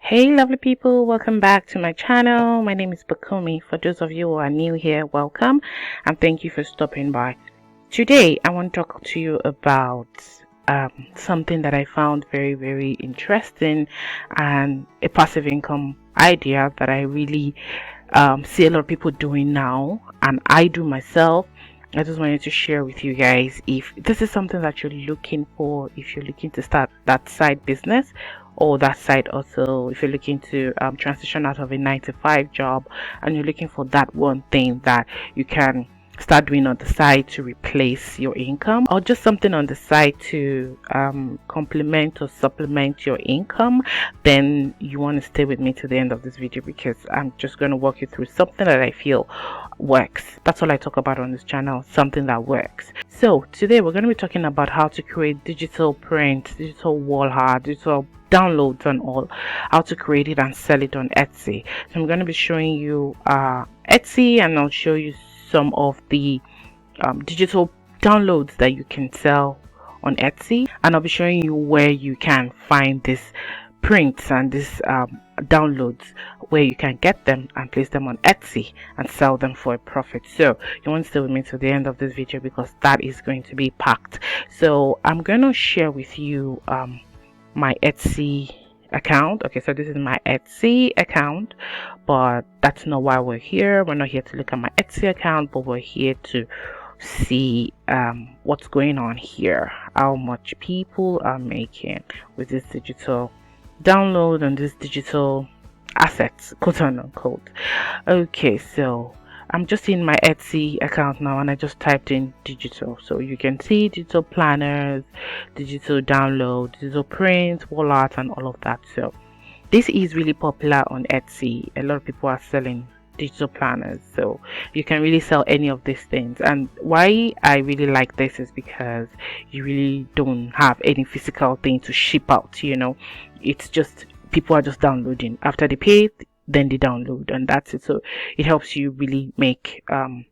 Hey lovely people, welcome back to my channel. My name is Bakumi. For those of you who are new here, welcome and thank you for stopping by. Today I want to talk to you about something that I found very interesting and a passive income idea that I really see a lot of people doing now, and I do myself. I just wanted to share with you guys if this is something that you're looking for, if you're looking to start that side business or that side also, if you're looking to transition out of a 9 to 5 job and you're looking for that one thing that you can start doing on the side to replace your income, or just something on the side to complement or supplement your income, then you want to stay with me to the end of this video, because I'm just going to walk you through something that I feel works. That's all I talk about on this channel, something that works. So today we're going to be talking about how to create digital print, digital wall art, digital downloads and all, how to create it and sell it on Etsy. So I'm going to be showing you Etsy, and I'll show you some of the digital downloads that you can sell on Etsy, and I'll be showing you where you can find these prints and these downloads, where you can get them and place them on Etsy and sell them for a profit. So you want to stay with me to the end of this video, because that is going to be packed. So I'm going to share with you my Etsy account. Okay, so this is my Etsy account, but that's not why we're here. We're not here to look at my Etsy account, but we're here to see what's going on here, how much people are making with this digital download and this digital assets, quote unquote. Okay, so I'm just in my Etsy account now, and I just typed in digital, so you can see digital planners, digital download, digital prints, wall art and all of that. So this is really popular on Etsy. A lot of people are selling digital planners, so you can really sell any of these things. And why I really like this is because you really don't have any physical thing to ship out, it's just people are just downloading. After they pay, then they download, and that's it. So it helps you really make a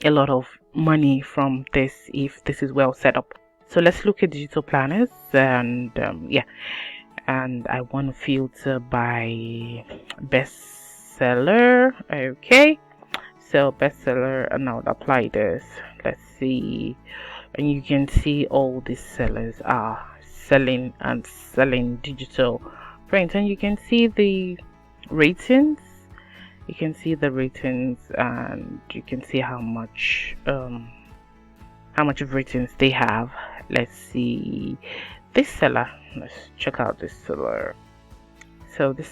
lot of money from this if this is well set up. So let's look at digital planners, and and I want to filter by bestseller. Okay, so bestseller, and I'll apply this. Let's see, and you can see all these sellers are selling digital print, and you can see the ratings. You can see the ratings, and you can see how much of ratings they have. Let's see this seller. Let's check out this seller. So this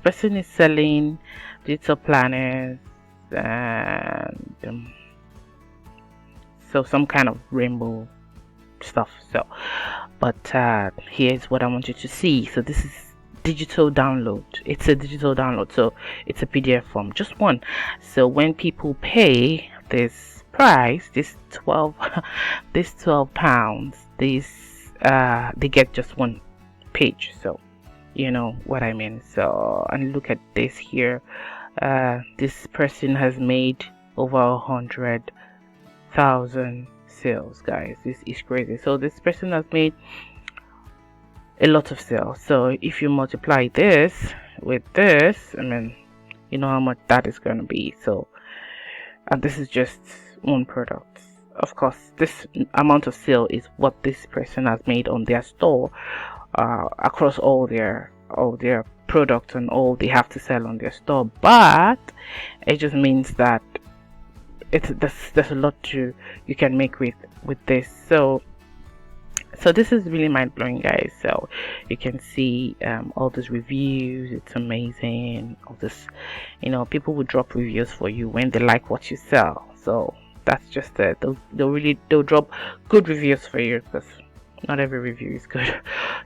person is selling digital planners, and so some kind of rainbow stuff. So but here's what I want you to see. So this is digital download. It's a digital download, so it's a PDF form, just one. So when people pay this price, this 12 £12, they get just one page. So you know what I mean. So, and look at this here. This person has made over 100,000 sales, guys. This is crazy. So this person has made a lot of sales. So if you multiply this with this, I mean, you know how much that is going to be. So, and this is just one product. Of course, this amount of sale is what this person has made on their store, across all their products and all they have to sell on their store. But it just means that there's a lot you can make with this. So this is really mind-blowing, guys. So you can see all these reviews. It's amazing. All this, people will drop reviews for you when they like what you sell. So that's just it. They'll drop good reviews for you, because not every review is good.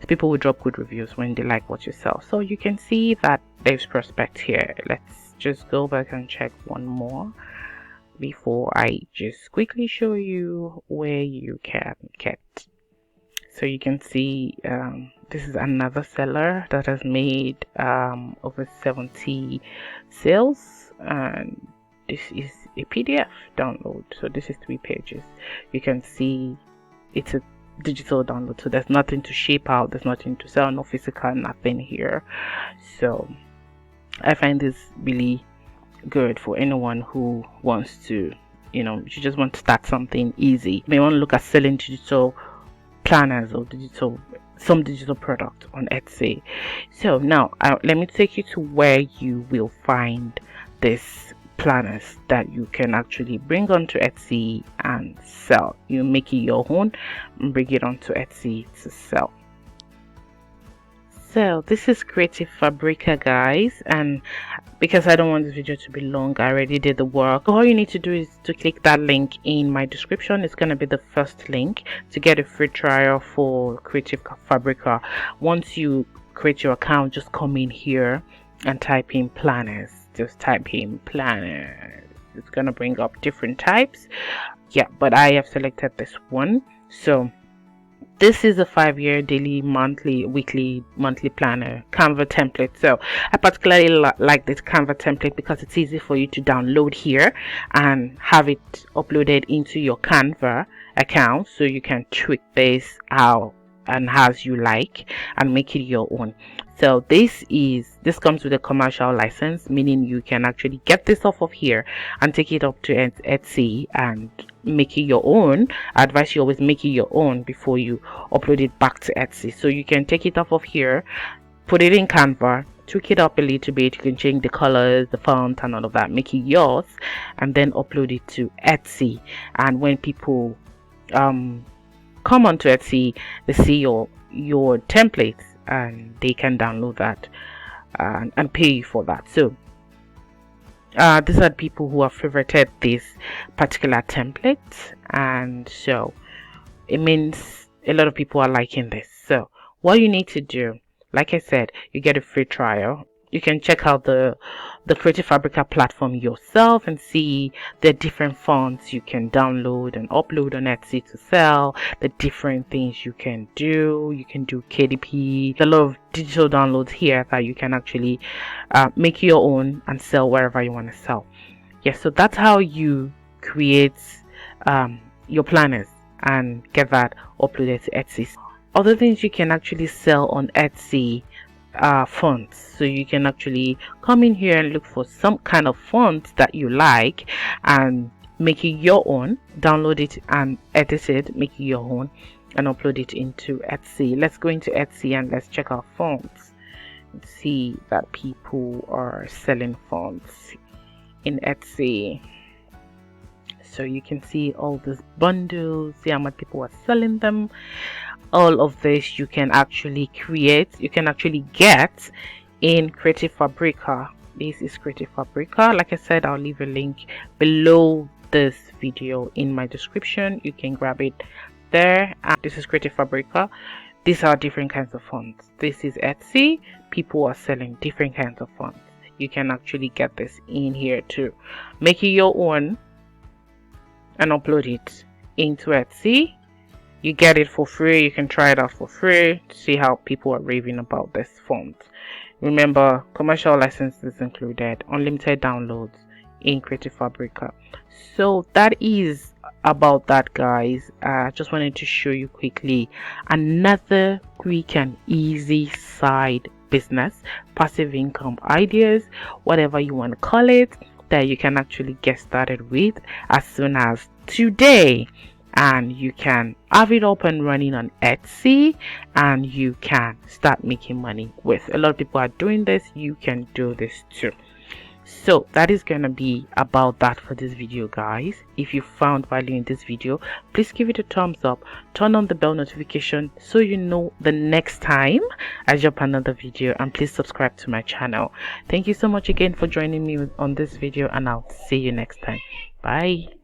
People will drop good reviews when they like what you sell. So you can see that there's prospect here. Let's just go back and check one more before I just quickly show you where you can get. So you can see this is another seller that has made over 70 sales, and this is a PDF download. So this is 3 pages. You can see it's a digital download, so there's nothing to ship out, there's nothing to sell, no physical, nothing here. So I find this really good for anyone who wants to, you just want to start something easy. You may want to look at selling digital planners or some digital product on Etsy. So now let me take you to where you will find this planners that you can actually bring onto Etsy and sell. You make it your own and bring it onto Etsy to sell. So this is Creative Fabrica, guys, and because I don't want this video to be long, I already did the work. All you need to do is to click that link in my description. It's going to be the first link to get a free trial for Creative Fabrica. Once you create your account, just come in here and type in planners. Just type in planners. It's going to bring up different types. Yeah, but I have selected this one. So this is a 5-year daily, monthly, weekly, monthly planner Canva template. So I particularly like this Canva template because it's easy for you to download here and have it uploaded into your Canva account, so you can tweak this out and as you like and make it your own. So this comes with a commercial license, meaning you can actually get this off of here and take it up to Etsy and make it your own. I advise you always make it your own before you upload it back to Etsy. So you can take it off of here, put it in Canva, tweak it up a little bit. You can change the colors, the font and all of that, make it yours, and then upload it to Etsy. And when people come onto Etsy, they see your templates and they can download that and pay you for that. So these are people who have favorited this particular template, and so it means a lot of people are liking this. So what you need to do, like I said, you get a free trial. You can check out the Creative Fabrica platform yourself and see the different fonts you can download and upload on Etsy to sell, the different things you can do. You can do KDP, a lot of digital downloads here that you can actually make your own and sell wherever you want to sell. Yes, so that's how you create your planners and get that uploaded to Etsy. Other things you can actually sell on Etsy, fonts. So you can actually come in here and look for some kind of font that you like and make it your own, download it and edit it, make it your own and upload it into Etsy. Let's go into Etsy and let's check out fonts and see that people are selling fonts in Etsy. So you can see all these bundles, see how much people are selling them. All of this you can actually create, you can actually get in Creative Fabrica. This is Creative Fabrica. Like I said, I'll leave a link below this video in my description. You can grab it there. This is Creative Fabrica. These are different kinds of fonts. This is Etsy. People are selling different kinds of fonts. You can actually get this in here too. Make it your own and upload it into Etsy. You get it for free. You can try it out for free to see how people are raving about this font. Remember, commercial licenses included, unlimited downloads in Creative Fabrica. So that is about that, guys. I just wanted to show you quickly another quick and easy side business, passive income ideas, whatever you want to call it, that you can actually get started with as soon as today. And you can have it up and running on Etsy and you can start making money with. A lot of people are doing this. You can do this too. So that is gonna be about that for this video, guys. If you found value in this video, please give it a thumbs up, turn on the bell notification so you know the next time I drop another video, and please subscribe to my channel. Thank you so much again for joining me on this video, and I'll see you next time. Bye.